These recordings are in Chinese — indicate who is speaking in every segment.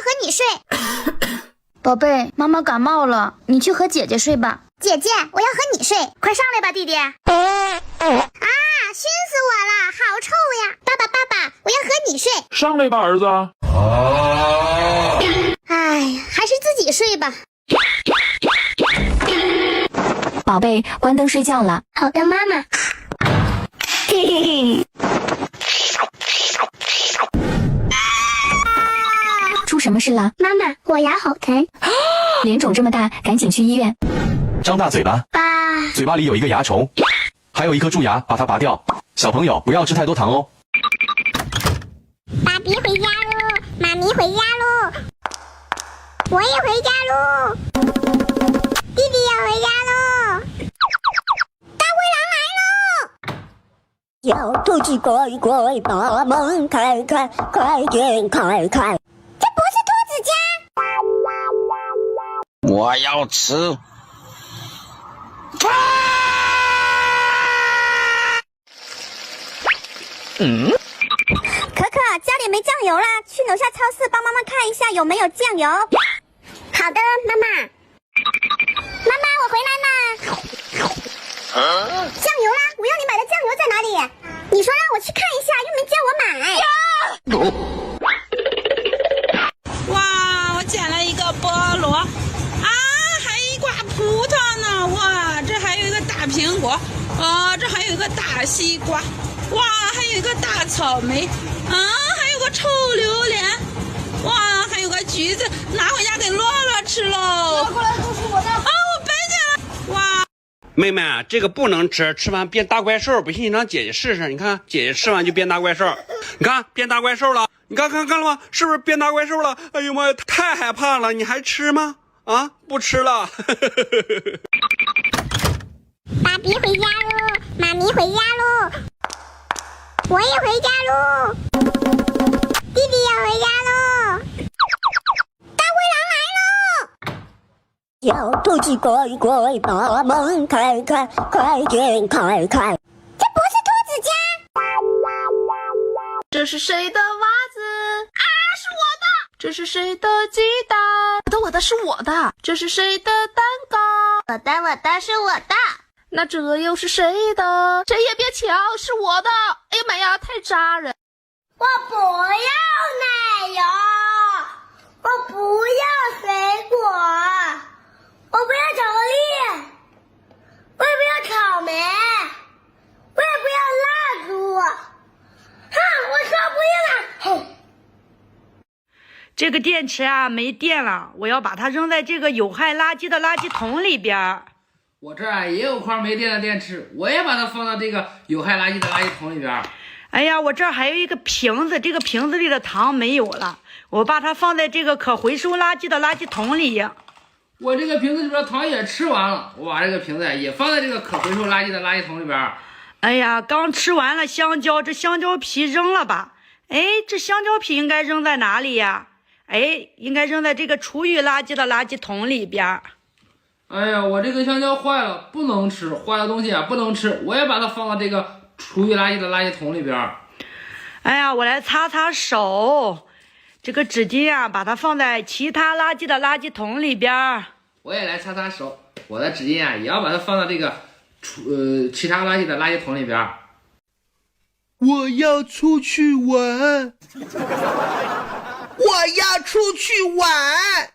Speaker 1: 和你睡。
Speaker 2: 宝贝，妈妈感冒了，你去和姐姐睡吧。
Speaker 1: 姐姐，我要和你睡，
Speaker 3: 快上来吧，弟弟。
Speaker 1: 啊，熏死我了，好臭呀！爸爸，我要和你睡。
Speaker 4: 上来吧，儿子。
Speaker 1: 哎，还是自己睡吧。
Speaker 2: 宝贝，关灯睡觉了。
Speaker 1: 好的，妈妈。
Speaker 2: 出什么事了？
Speaker 1: 妈妈，我牙好疼。
Speaker 2: 脸肿这么大，赶紧去医院。
Speaker 5: 张大嘴巴，
Speaker 1: 爸，
Speaker 5: 嘴巴里有一个牙虫，还有一颗蛀牙，把它拔掉。小朋友不要吃太多糖哦。
Speaker 1: 爸比回家喽，妈咪回家喽，我也回家喽，弟弟也回家喽，大灰狼来喽！
Speaker 6: 要出去乖乖，把门开开，快点开开。
Speaker 1: 这不是兔子家。
Speaker 7: 我要吃。
Speaker 1: 可可，家里没酱油啦，去楼下超市帮妈妈看一下有没有酱油。好的，妈妈。妈妈，我回来啦。酱油啦，我要你买的酱油在哪里？你说让我去看一下，又没叫我
Speaker 3: 买。哇，我捡了一个菠萝，啊，还有一挂葡萄呢，哇，这还有一个大苹果，这还有一个大西瓜，哇，还有一个大草莓，还有个臭榴莲，哇，还有个橘子，拿回家给洛洛吃喽。过来都是我的。我白捡了。哇。
Speaker 7: 妹妹，这个不能吃，吃完变大怪兽。不信你让姐姐试试，你看姐姐吃完就变大怪兽，你看变大怪兽了，你看了吗？是不是变大怪兽了？哎呦妈呀，太害怕了！你还吃吗？啊，不吃了。
Speaker 1: 爸比回家喽，妈咪回家喽，我也回家喽，弟弟也回家喽，大灰狼来喽！
Speaker 6: 要出去乖乖，把门开开，快点开开。
Speaker 1: 这不是兔子家。
Speaker 3: 这是谁的袜子？啊，是我的。这是谁的鸡蛋？我的是我的。这是谁的蛋糕？
Speaker 1: 我的是我的。
Speaker 3: 那这又是谁的？谁也别抢，是我的！哎呀妈呀，太扎人！
Speaker 1: 我不要奶油，我不要水果，我不要巧克力，我也不要草莓，我也不要蜡烛。我说不要了。
Speaker 8: 这个电池啊没电了，我要把它扔在这个有害垃圾的垃圾桶里边。
Speaker 9: 我这儿也有块没电的电池，我也把它放到这个有害垃圾的垃圾桶里边。
Speaker 8: 哎呀，我这儿还有一个瓶子，这个瓶子里的糖没有了，我把它放在这个可回收垃圾的垃圾桶里。
Speaker 9: 我这个瓶子里边糖也吃完了，我把这个瓶子也放在这个可回收垃圾的垃圾桶里边。
Speaker 8: 哎呀，刚吃完了香蕉，这香蕉皮扔了吧？哎，这香蕉皮应该扔在哪里呀？哎，应该扔在这个厨余垃圾的垃圾桶里边。
Speaker 9: 哎呀，我这个香蕉坏了，不能吃，坏的东西不能吃，我也把它放到这个厨余垃圾的垃圾桶里边。
Speaker 8: 哎呀，我来擦擦手，这个纸巾啊，把它放在其他垃圾的垃圾桶里边。
Speaker 9: 我也来擦擦手，我的纸巾啊，也要把它放到这个其他垃圾的垃圾桶里边。
Speaker 10: 我要出去玩，我要出去玩，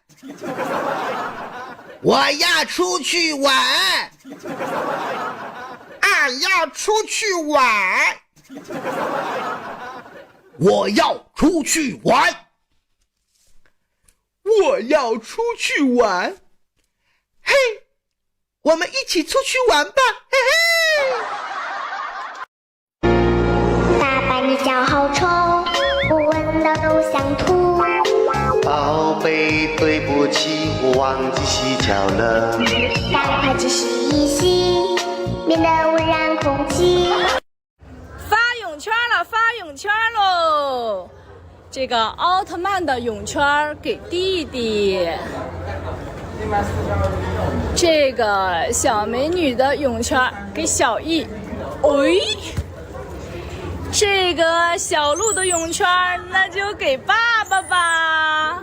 Speaker 10: 我要出去玩，要出去玩，我要出去玩，我要出去玩，嘿，我们一起出去玩吧，嘿嘿。
Speaker 1: 爸爸，你脚好臭，我闻到都想吐。
Speaker 11: 宝贝，对不起，我忘记洗脚了。
Speaker 1: 赶快去洗一洗，免得污染空气。
Speaker 3: 发泳圈了，发泳圈喽！这个奥特曼的泳圈给弟弟，这个小美女的泳圈给小易，这个小鹿的泳圈那就给爸爸吧。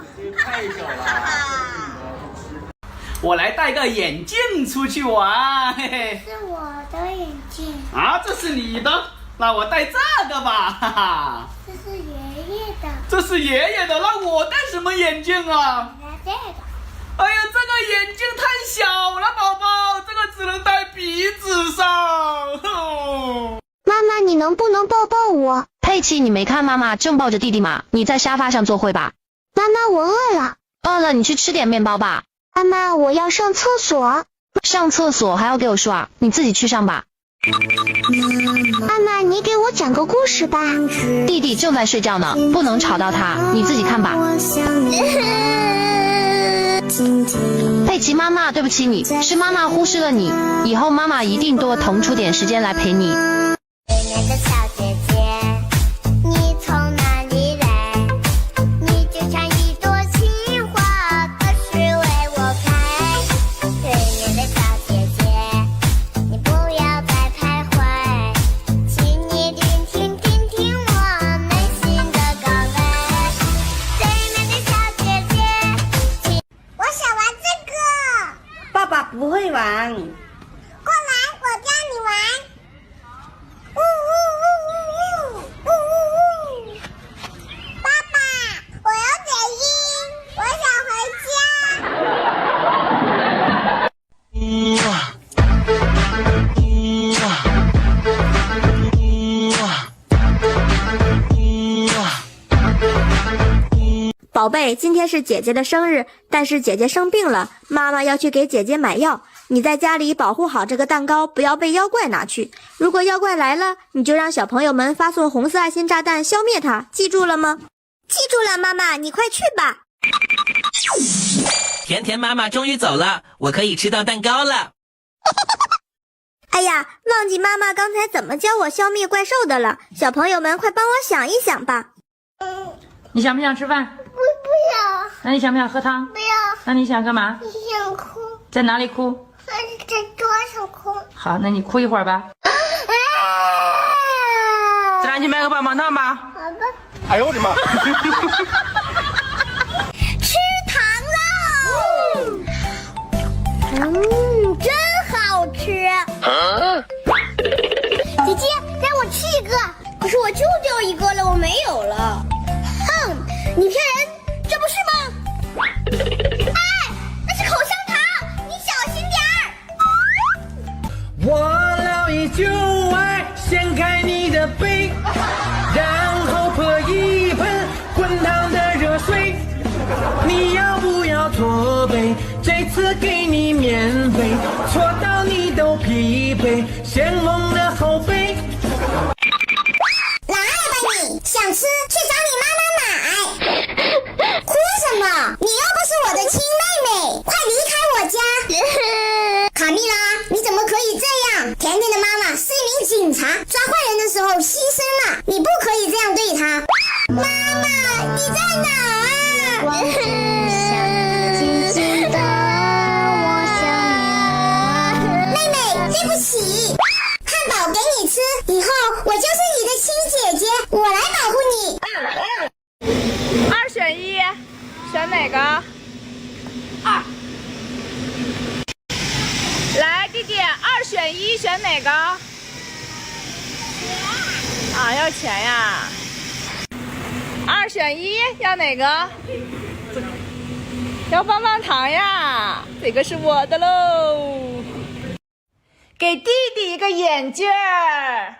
Speaker 4: 我来戴个眼镜出去玩，嘿嘿。
Speaker 1: 是我的眼镜。
Speaker 4: 啊，这是你的，那我戴这个吧，哈哈。
Speaker 1: 这是爷爷的。
Speaker 4: 这是爷爷的，那我戴什么眼镜啊？
Speaker 1: 拿这个。
Speaker 4: 哎呀，这个眼镜太小了，宝宝，这个只能戴鼻子上。
Speaker 1: 妈妈，你能不能抱抱我？
Speaker 12: 佩奇，你没看妈妈正抱着弟弟吗？你在沙发上坐会吧。
Speaker 1: 妈妈，我饿了。
Speaker 12: 饿了，你去吃点面包吧。
Speaker 1: 妈妈，我要上厕所。
Speaker 12: 上厕所还要给我说啊？你自己去上吧。
Speaker 1: 妈妈，你给我讲个故事吧。
Speaker 12: 弟弟正在睡觉呢，不能吵到他，你自己看吧。佩奇妈妈，对不起你，是妈妈忽视了你，以后妈妈一定多腾出点时间来陪你。
Speaker 1: 对面的小姐姐，你从哪里来？你就像一朵情花，可是为我开。对面的小姐姐，你不要再徘徊，请你听我内心的告白。对面的小姐姐，我想玩这个。
Speaker 6: 爸爸不会玩。
Speaker 1: 过来，我教你玩。爸爸，我要点音，我想回
Speaker 13: 家。宝贝，今天是姐姐的生日，但是姐姐生病了，妈妈要去给姐姐买药。你在家里保护好这个蛋糕，不要被妖怪拿去。如果妖怪来了，你就让小朋友们发送红色爱心炸弹消灭它，记住了吗？
Speaker 1: 记住了，妈妈，你快去吧。
Speaker 14: 甜甜妈妈终于走了，我可以吃到蛋糕了。
Speaker 13: 哎呀，忘记妈妈刚才怎么教我消灭怪兽的了，小朋友们快帮我想一想吧。
Speaker 8: 你想不想吃饭？
Speaker 1: 不想。
Speaker 8: 那你想不想喝汤？
Speaker 1: 不要。
Speaker 8: 那你想干嘛？
Speaker 1: 想哭。
Speaker 8: 在哪里哭？
Speaker 1: 在桌上哭。
Speaker 8: 好，那你哭一会儿吧。再来，你买个棒棒糖吧。
Speaker 1: 好的。
Speaker 10: 哎呦我的妈！
Speaker 1: 吃糖喽！真好吃。姐姐，让我吃一个，可是我就掉一个了，我没有了。哼，你骗人，这不是吗？哎，那是口香糖，你小心点儿。
Speaker 15: 我老爷就爱掀开你的背，然后泼一盆滚烫的热水。你要不要搓背？这次给你免费，搓到你都疲惫，咸蒙的后背。
Speaker 1: 来吧你，想吃去找你妈妈买。哭什么？你又不是我的亲妹妹，快离开我家。卡蜜拉，你怎么可以这样？甜甜的妈妈是一名警察，抓坏人的时候牺牲了，你不可以这样对她。妈妈，你在哪儿？我想静静的，我想妹妹，对不起。汉堡给你吃，以后我就是你的亲姐姐，我来保护你。
Speaker 16: 2选1，选哪个？2。来，弟弟，2选1，选哪个？啊，要钱呀！2选1，要哪个？要棒棒糖呀！这个是我的喽。给弟弟一个眼镜儿，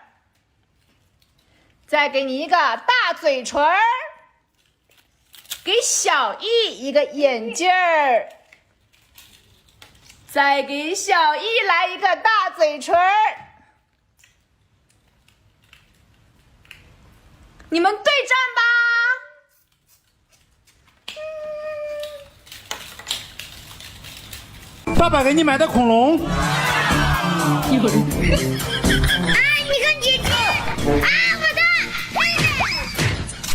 Speaker 16: 再给你一个大嘴唇儿，给小易一个眼镜儿，再给小易来一个大嘴唇儿。你们对战吧。
Speaker 15: 爸爸给你买的恐龙。
Speaker 1: 有人。啊，你看姐姐，啊，我的。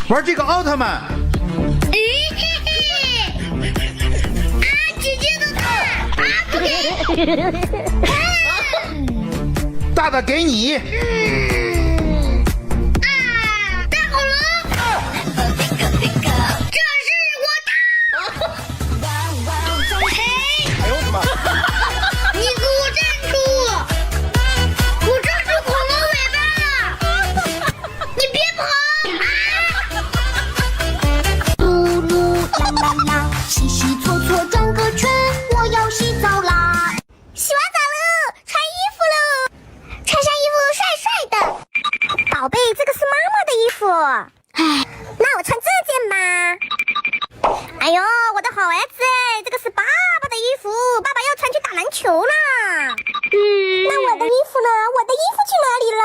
Speaker 10: 玩这个奥特曼。
Speaker 1: 啊，姐姐的蛋，啊，不给。
Speaker 10: 大的给你。
Speaker 1: 大恐龙。这是我的。哎呦我的妈！啦啦，洗洗搓搓转个圈，我要洗澡啦！洗完澡了，穿衣服喽，穿上衣服帅帅的。宝贝，这个是妈妈的衣服。哎，那我穿这件吧。哎呦，我的好儿子哎，这个是爸爸的衣服，爸爸要穿去打篮球啦。那我的衣服呢？我的衣服去哪里了？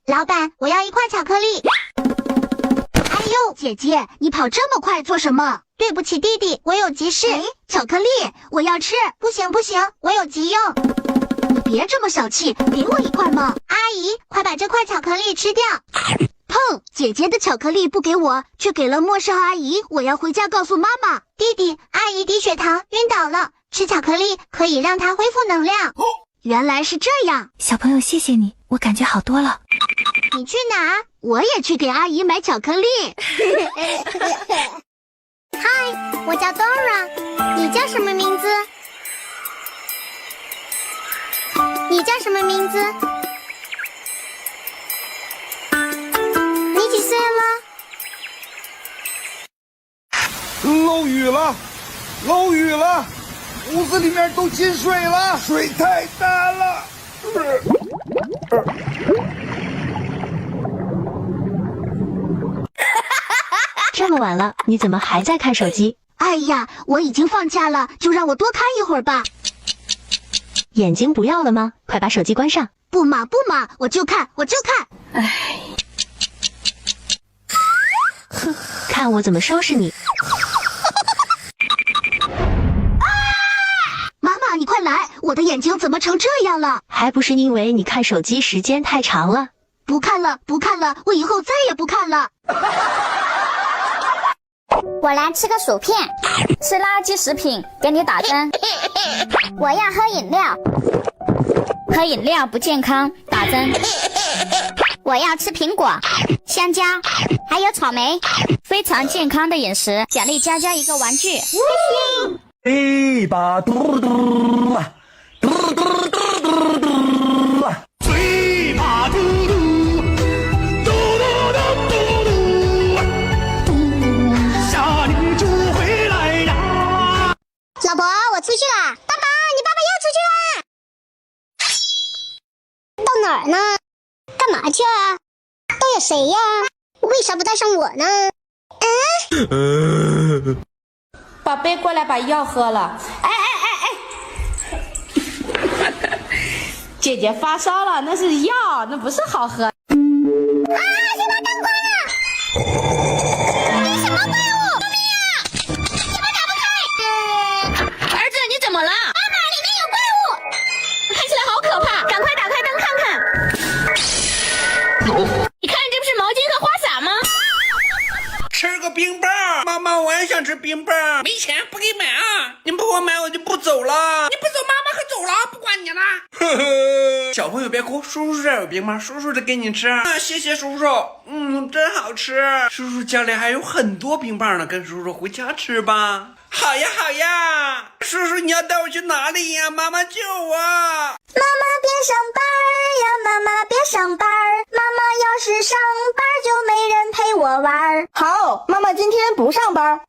Speaker 1: 老板，我要一块巧克力。哎呦，姐姐，你跑这么快做什么？对不起，弟弟，我有急事。巧克力，我要吃。不行不行，我有急用。你别这么小气，给我一块嘛。阿姨，快把这块巧克力吃掉。砰！姐姐的巧克力不给我，却给了陌生阿姨。我要回家告诉妈妈。弟弟，阿姨低血糖晕倒了，吃巧克力可以让她恢复能量。原来是这样，
Speaker 12: 小朋友，谢谢你，我感觉好多了。
Speaker 1: 你去哪？我也去给阿姨买巧克力。嗨，我叫 Dora， 你叫什么名字？你叫什么名字？你几岁了？
Speaker 10: 漏雨了，漏雨了，屋子里面都进水了，水太大了。
Speaker 12: 这么晚了，你怎么还在看手机？
Speaker 1: 哎呀，我已经放假了，就让我多看一会儿吧。
Speaker 12: 眼睛不要了吗？快把手机关上。
Speaker 1: 不嘛不嘛，我就看。
Speaker 12: 唉，看我怎么收拾你！
Speaker 1: 妈妈，你快来！我的眼睛怎么成这样了？
Speaker 12: 还不是因为你看手机时间太长了。
Speaker 1: 不看了，我以后再也不看了。
Speaker 2: 我来吃个薯片，吃垃圾食品给你打针。我要喝饮料，喝饮料不健康，打针。我要吃苹果、香蕉，还有草莓，非常健康的饮食，奖励佳佳一个玩具。
Speaker 15: 一把嘟嘟啊，嘟嘟嘟嘟嘟啊，嘴巴嘟嘟，嘟嘟嘟嘟嘟，下雨就回来呀。
Speaker 1: 老婆，我出去了。爸爸，你爸爸要出去了。到哪儿呢？干嘛去啊？都有谁呀？为啥不带上我呢？
Speaker 16: 宝贝，过来把药喝了。哎，姐姐发烧了，那是药，那不是好喝。
Speaker 1: 先把灯关了。什么怪物？救命啊！怎么打不开？
Speaker 2: 儿子，你怎么了？
Speaker 1: 妈妈，里面有怪物，
Speaker 2: 看起来好可怕，赶快打开灯看看。你看，这不是毛巾和花洒吗？
Speaker 7: 吃个冰棒，妈妈，我也想吃冰棒，没钱不给买啊！你不给我买，我就不走了。你不走，妈妈可走了，不管你了。呵呵，小朋友别哭，叔叔这儿有冰棒，叔叔的给你吃。谢谢叔叔，真好吃。叔叔家里还有很多冰棒呢，跟叔叔回家吃吧。好呀好呀，叔叔你要带我去哪里呀？妈妈救我！
Speaker 1: 妈妈别上班呀，妈妈别上班，妈妈要是上班就没人陪我玩。
Speaker 17: 好，妈妈今天不上班。
Speaker 1: 耶，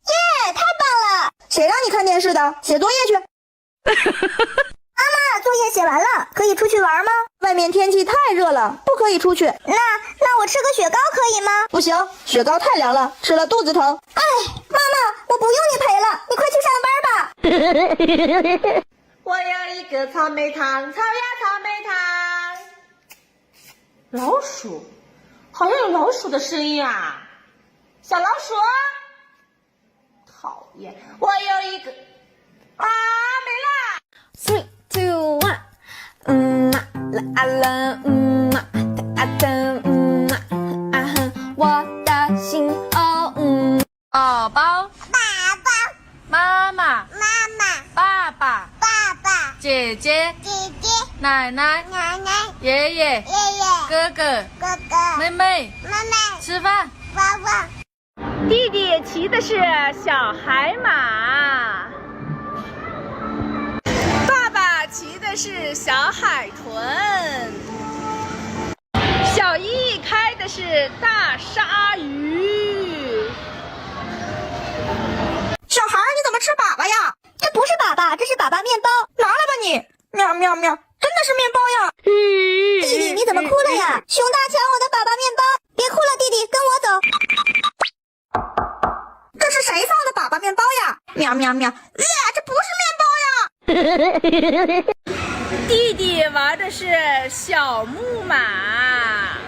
Speaker 1: 太棒了！
Speaker 17: 谁让你看电视的？写作业去。
Speaker 1: 妈妈，作业写完了，可以出去玩吗？
Speaker 17: 外面天气太热了，不可以出去。
Speaker 1: 那我吃个雪糕可以吗？
Speaker 17: 不行，雪糕太凉了，吃了肚子疼。
Speaker 1: 哎，妈妈，我不用你陪了，你快去上班吧。
Speaker 16: 我要一个草莓糖，草呀草莓糖。老鼠，好像有老鼠的声音啊！小老鼠，讨厌！我有一个啊，没了。
Speaker 13: 3、2、1，啦啦，我的心哦，
Speaker 16: 宝宝，
Speaker 1: 爸爸，
Speaker 16: 妈妈，
Speaker 1: 妈妈，
Speaker 16: 爸爸，
Speaker 1: 爸爸，
Speaker 16: 姐姐，
Speaker 1: 姐姐，
Speaker 16: 奶奶，
Speaker 1: 奶奶，
Speaker 16: 爷爷，
Speaker 1: 爷爷，
Speaker 16: 哥哥，
Speaker 1: 哥哥，
Speaker 16: 妹妹，
Speaker 1: 妹妹，
Speaker 16: 吃饭。
Speaker 1: 爸爸。
Speaker 16: 弟弟骑的是小海马，爸爸骑的是小海豚，小姨开的是大鲨鱼。
Speaker 17: 喵，真的是面包呀！弟弟，你怎么哭了呀？熊大抢我的粑粑面包！别哭了，弟弟，跟我走。这是谁放的粑粑面包呀？喵喵喵！这不是面包呀！
Speaker 8: 弟弟玩的是小木马，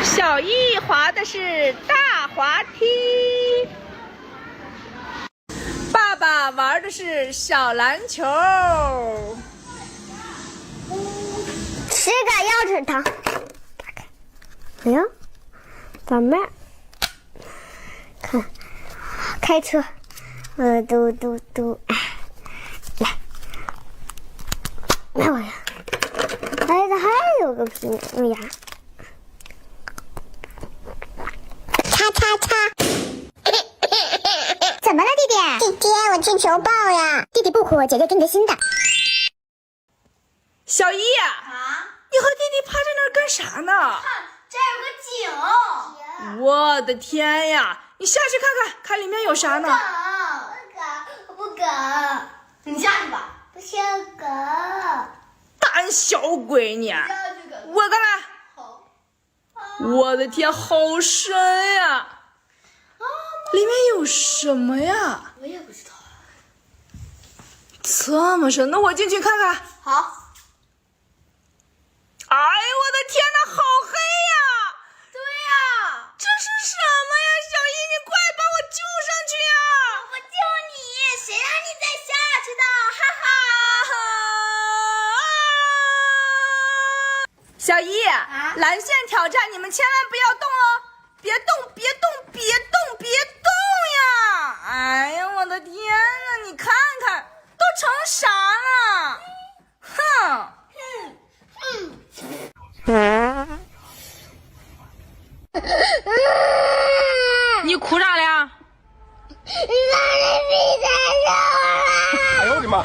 Speaker 8: 小易滑的是大滑梯，爸爸玩的是小篮球。
Speaker 1: 吃个腰子糖。哎呀，宝妹儿，看，开车，嘟嘟嘟，来，来我呀，哎，这还有个屏幕呀，
Speaker 6: 叉叉叉。怎么了，弟弟？弟弟，我去求抱呀！弟弟不哭，姐姐给你个新的。
Speaker 8: 小易呀，你和弟弟趴在那儿干啥呢？
Speaker 1: 这有个井。
Speaker 8: 我的天呀！你下去看看，看里面有啥呢？
Speaker 1: 不敢。你下去吧。不想敢。
Speaker 8: 胆小鬼你！我干嘛？好。我的天，好深呀！里面有什么呀？
Speaker 1: 我也不知道。
Speaker 8: 这么深，那我进去看看。
Speaker 1: 好。
Speaker 8: 哎呦我的天哪，好黑呀！
Speaker 1: 对呀，
Speaker 8: 这是什么呀？小易，你快把我救上去呀！
Speaker 1: 我救你，谁让你再下去的？哈哈！
Speaker 8: 小易，蓝线挑战，你们千万不要动哦！别动，别动，别动，别动呀！哎呀，我的天哪，你看看，都成啥了？哼！你哭啥了？
Speaker 4: 哎呦我的妈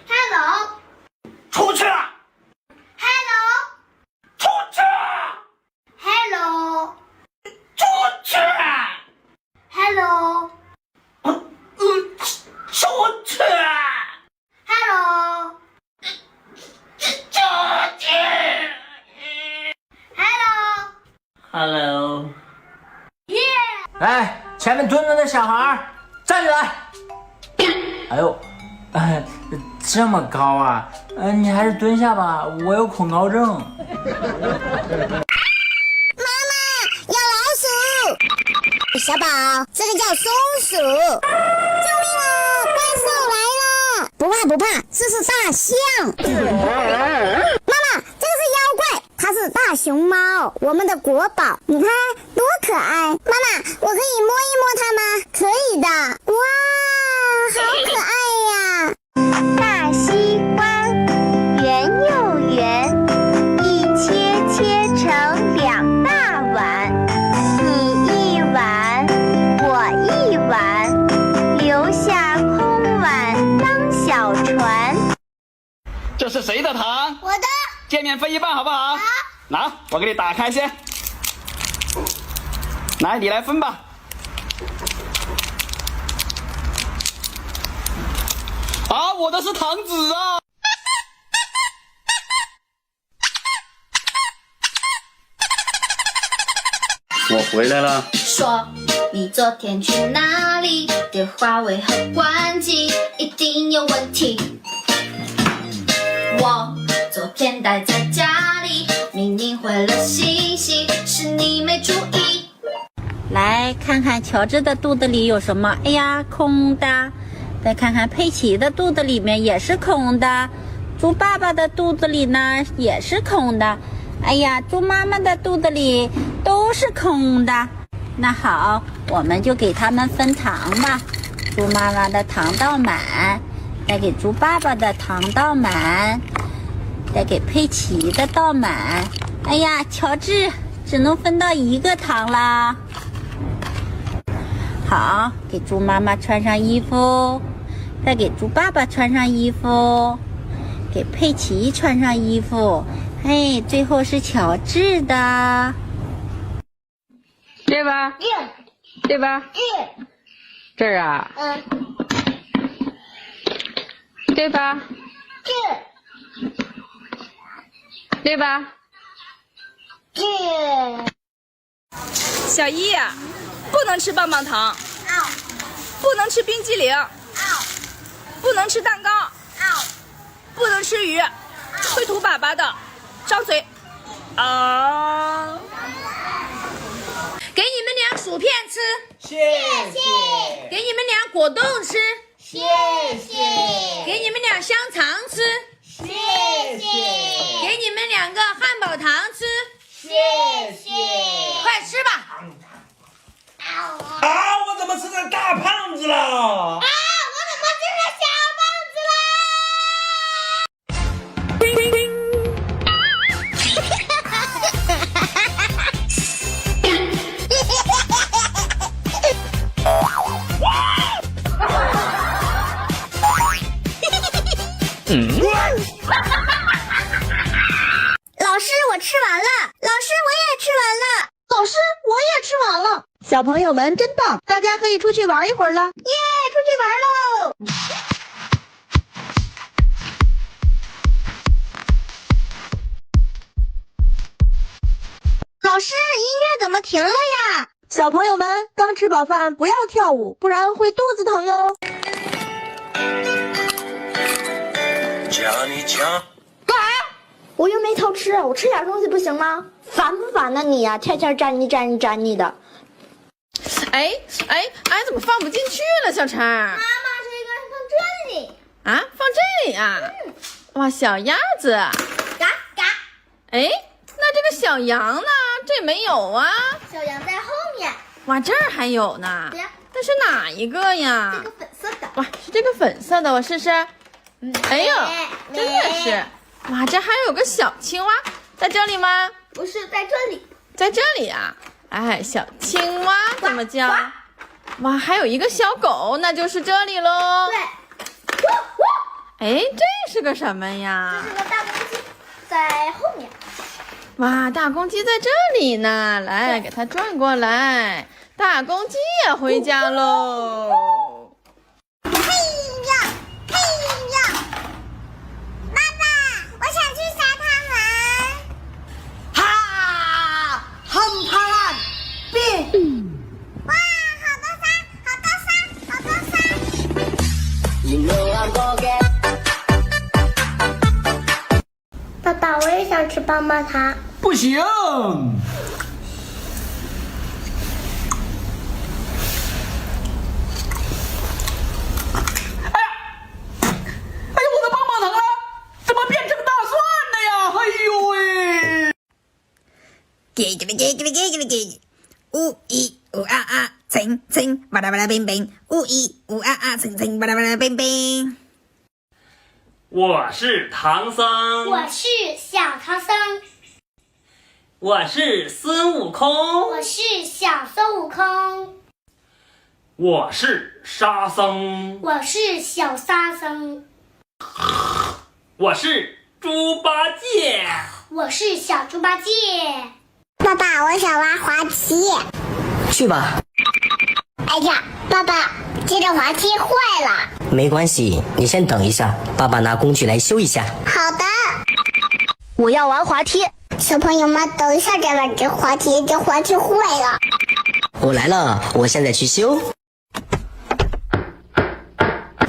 Speaker 1: ！Hello，
Speaker 4: 出去
Speaker 1: ！Hello，
Speaker 4: 出去
Speaker 1: ！Hello，
Speaker 4: 出去
Speaker 1: ！Hello，
Speaker 4: 出去
Speaker 1: ！Hello，
Speaker 4: 出去
Speaker 1: ！Hello，
Speaker 15: 耶！哎，前面蹲着的小孩站起来！哎呦，这么高啊！你还是蹲下吧，我有恐高症。
Speaker 6: 妈妈，有老鼠！小宝，这个叫松鼠。救命啊！怪兽来了！不怕不怕，这是大象。妈妈，这个是妖怪，它是大熊猫，我们的国宝。你看多可爱！妈妈，我可以摸一摸它吗？可以的。哇，好可爱呀！
Speaker 2: 大西瓜圆又圆，一切成2大碗，你一碗，我一碗，留下空碗当小船。
Speaker 4: 这是谁的糖？
Speaker 1: 我的。
Speaker 4: 见面分一半好不好？
Speaker 1: 好。
Speaker 4: 拿，我给你打开先。来，你来分吧。啊，我的是糖纸啊！
Speaker 7: 我回来了。
Speaker 2: 说你昨天去哪里？电话为何关机？一定有问题。我昨天待在家里，明明回了信息，是你没注意。
Speaker 18: 来看看乔治的肚子里有什么？哎呀，空的。再看看佩奇的肚子里面也是空的，猪爸爸的肚子里呢也是空的。哎呀，猪妈妈的肚子里都是空的。那好，我们就给他们分糖吧。猪妈妈的糖倒满，再给猪爸爸的糖倒满，再给佩奇的倒满。哎呀，乔治只能分到1个糖啦。好，给猪妈妈穿上衣服，再给猪爸爸穿上衣服，给佩奇穿上衣服。嘿，最后是乔治的，对吧？对吧？
Speaker 19: 这儿啊？对吧？对吧？
Speaker 8: 小一，不能吃棒棒糖，不能吃冰激凌，不能吃蛋糕，不能吃鱼，会吐粑粑的，张嘴。
Speaker 20: 给你们俩薯片吃，
Speaker 15: 谢谢。
Speaker 20: 给你们俩果冻吃，
Speaker 15: 谢谢。
Speaker 20: 给你们俩香肠吃，
Speaker 15: 谢谢。
Speaker 20: 给你们两个汉堡糖吃，
Speaker 15: 谢谢。
Speaker 20: 快吃吧。
Speaker 15: 我怎么吃成大胖子了？
Speaker 1: 我怎么成了小胖子了？
Speaker 17: 老师，我吃完了。老师，我也吃完了。老师，我也吃完了。
Speaker 6: 小朋友们真棒，大家可以出去玩一会儿了。
Speaker 17: 耶，出去玩喽！老师，音乐怎么停了呀？
Speaker 6: 小朋友们刚吃饱饭，不要跳舞，不然会肚子疼哟。
Speaker 15: 叫你抢。
Speaker 13: 干啥呀？我又没偷吃，我吃点东西不行吗？烦不烦呢你呀？天天粘你的。
Speaker 8: 哎，怎么放不进去了，小陈？妈妈，
Speaker 1: 这个放这里
Speaker 8: 啊，放这里啊。哇，小鸭子。
Speaker 1: 嘎嘎。
Speaker 8: 哎，那这个小羊呢？这没有啊。
Speaker 1: 小羊在后面。
Speaker 8: 哇，这儿还有呢。
Speaker 1: 对呀。
Speaker 8: 那是哪一个呀？
Speaker 1: 这个粉色的。
Speaker 8: 哇，是这个粉色的，我试试。哎呦，真的是。哇，这还有个小青蛙，在这里吗？
Speaker 1: 不是，在这里。
Speaker 8: 在这里啊。哎，小青蛙怎么叫？哇，还有一个小狗，那就是这里喽。
Speaker 1: 对。
Speaker 8: 哎，这是个什么呀？
Speaker 1: 这是个大公鸡，在后面。
Speaker 8: 哇，大公鸡在这里呢，来给它转过来。大公鸡也回家喽。
Speaker 17: 嘿呀，嘿呀！爸爸，我想去沙滩玩。
Speaker 6: 哈，很漂亮，变。
Speaker 17: 哇，好多沙，好多沙，好多沙。
Speaker 1: 爸爸，我也想吃棒棒糖。
Speaker 4: 不行。我的棒棒糖啊，怎么变成大蒜了呀？哎呦喂！
Speaker 20: 给，呜一呜啊啊，蹭蹭，巴拉巴拉冰冰，呜一呜啊啊，蹭蹭，巴拉巴拉冰冰。
Speaker 21: 我是唐僧，
Speaker 1: 我是小唐僧，
Speaker 21: 我是孙悟空，
Speaker 1: 我是小孙悟空，
Speaker 21: 我是沙僧，
Speaker 1: 我是小沙僧，
Speaker 21: 我是猪八戒，
Speaker 1: 我是小猪八戒。
Speaker 17: 爸爸，我想玩滑梯。
Speaker 22: 去吧。
Speaker 17: 哎呀，爸爸，这个滑梯坏了。
Speaker 22: 没关系，你先等一下，爸爸拿工具来修一下。
Speaker 17: 好的。
Speaker 6: 我要玩滑梯。
Speaker 17: 小朋友们，等一下再玩这滑梯，这滑梯坏了。
Speaker 22: 我来了，我现在去修。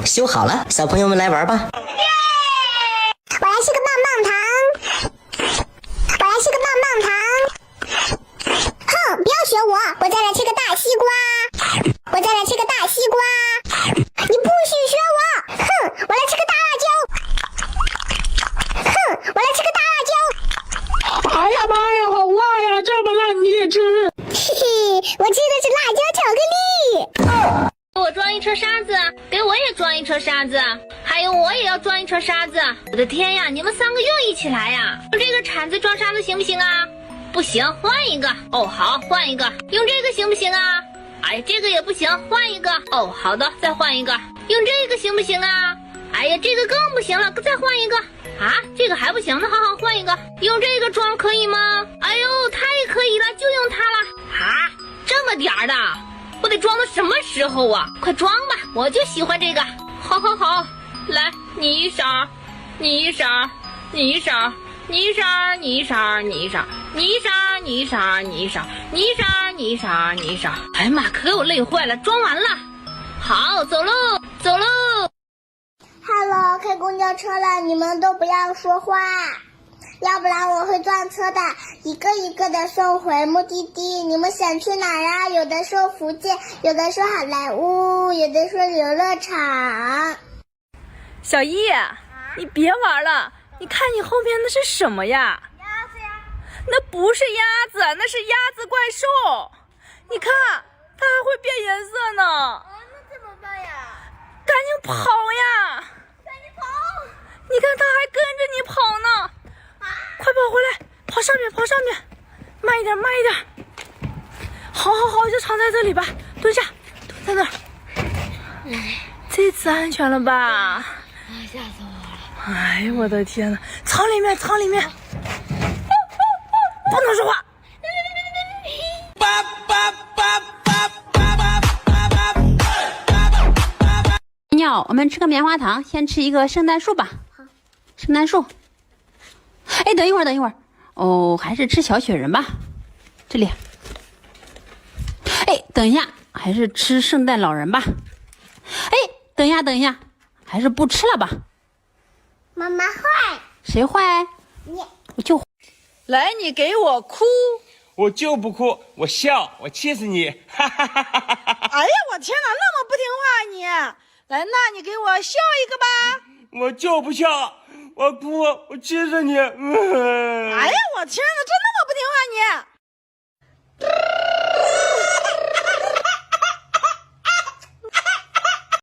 Speaker 22: 修好了，小朋友们来玩吧。
Speaker 17: 我要吃个棒棒糖。我要吃个棒棒糖。哼，不要学我，我再来吃个大西瓜。我再来吃个大西瓜。你不许学我！哼，我来吃个大辣椒。哼，我来吃个大辣椒。
Speaker 15: 哎呀妈呀，好辣呀！这么辣你也吃？
Speaker 17: 嘿嘿，我吃的是辣椒巧克力。
Speaker 18: 给我装一车沙子，给我也装一车沙子，还有我也要装一车沙子。我的天呀，你们三个又一起来呀！用这个铲子装沙子行不行啊？不行，换一个。哦，好，换一个。用这个行不行啊？哎，这个也不行，换一个。哦，好的，再换一个。用这个行不行啊？哎呀，这个更不行了，再换一个。啊，这个还不行呢，好好换一个。用这个装可以吗？哎呦，太可以了，就用它了。啊，这么点儿的，我得
Speaker 5: 装到什么时候啊？快装吧，我就喜欢这个。好，好，好，来，你一勺，你一勺，你一勺，你一勺，你一勺，你一勺，你一勺，你一勺，你一勺，你一勺，你一勺，你一勺。哎呀妈，可给我累坏了，装完了。好，走喽，走喽。
Speaker 1: Hello， 开公交车了，你们都不要说话，要不然我会撞车的，一个一个的送回目的地。你们想去哪儿啊？有的说福建，有的说好莱坞，有的说游乐场。
Speaker 8: 小易，你别玩了，你看你后面那是什么呀？
Speaker 1: 鸭子呀？
Speaker 8: 那不是鸭子，那是鸭子怪兽。你看，它还会变颜色呢。
Speaker 1: 那怎么办呀？
Speaker 8: 赶紧跑呀！
Speaker 1: 赶紧跑！
Speaker 8: 你看它还跟着你跑呢，快跑回来，跑上面，跑上面，慢一点，慢一点。好，好，好，就藏在这里吧，蹲下，蹲在那儿。这次安全了吧？
Speaker 1: 吓死我了！
Speaker 8: 哎呦我的天哪！藏里面，藏里面，不能说话。
Speaker 18: 尿，我们吃个棉花糖，先吃一个圣诞树吧。好，圣诞树。哎，等一会儿，等一会儿。哦，还是吃小雪人吧。这里。哎，等一下，还是吃圣诞老人吧。哎，等一下，等一下，还是不吃了吧。
Speaker 1: 妈妈坏。
Speaker 18: 谁坏？
Speaker 1: 你。
Speaker 18: 我就。
Speaker 8: 来，你给我哭。
Speaker 4: 我就不哭，我笑，我气死你！哈哈哈哈哈！
Speaker 8: 哎呀，我天哪，那么不听话你！来，那你给我笑一个吧。
Speaker 4: 我就不笑，我哭，我气死你！
Speaker 8: 哎呀，我天哪，真那么不听话你！